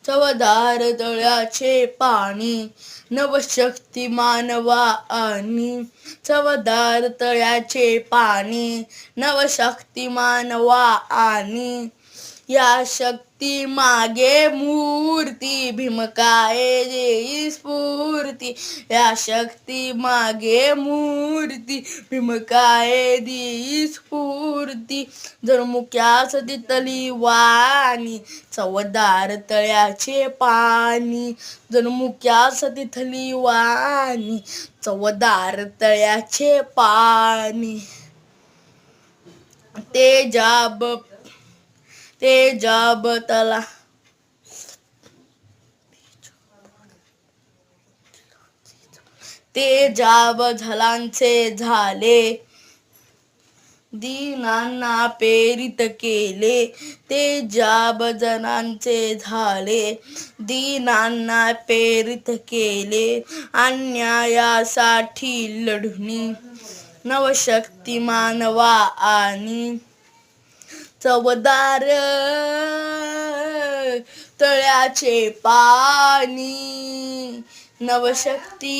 चवदार तळ्याचे पाणी नवशक्ती मानवा आणि चवदार तळ्याचे पाणी नवशक्ती मानवा आणि या शक्ती मागे मूर्ती भीमकाय देई स्फूर्ती या शक्ती मागे मूर्ती भीमकाय देई स्फूर्ती जर मुक्यास तिथली वाणी चवदार तळ्याचे पाणी जर मुक्यास तिथली वाणी चवदार तळ्याचे पाणी ते जाब झलांचे झाले दीनांना प्रेरित केले ते जाब जनांचे झाले दीनांना प्रेरित केले अन्यायासाठी लढुनी नवशक्ती मानवा आणि चवदार तळ्याचे पाणी नवशक्ती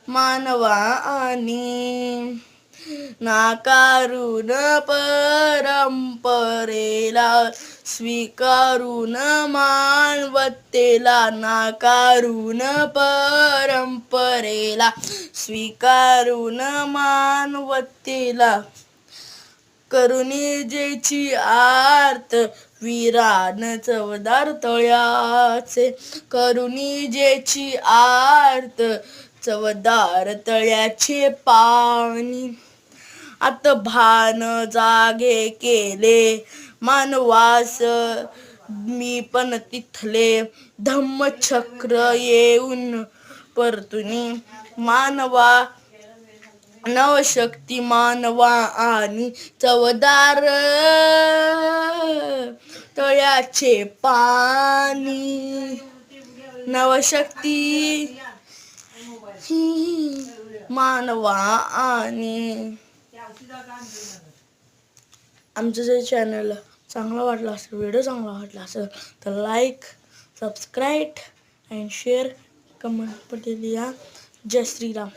मानवा आणि नाकारून परंपरेला स्वीकारून मानवतेला नाकारून परंपरेला स्वीकारून मानवतेला करुणी जेची आर्त वीरान चवदार तळ्याचे करुणी जेची आर्त चवदार तळ्याचे पाणी आत भान जागे केले मानवास मी पण तिथले धम्मचक्र येऊन परतुनी मानवा नवशक्ती मानवा आणि चवदार तळ्याचे पाणी नवशक्ती मानवा आणि आमचं जे चॅनल चांगलं वाटलं असेल व्हिडिओ चांगला वाटला असेल तर like subscribe and share comment मध्ये लिहा. जय श्रीराम.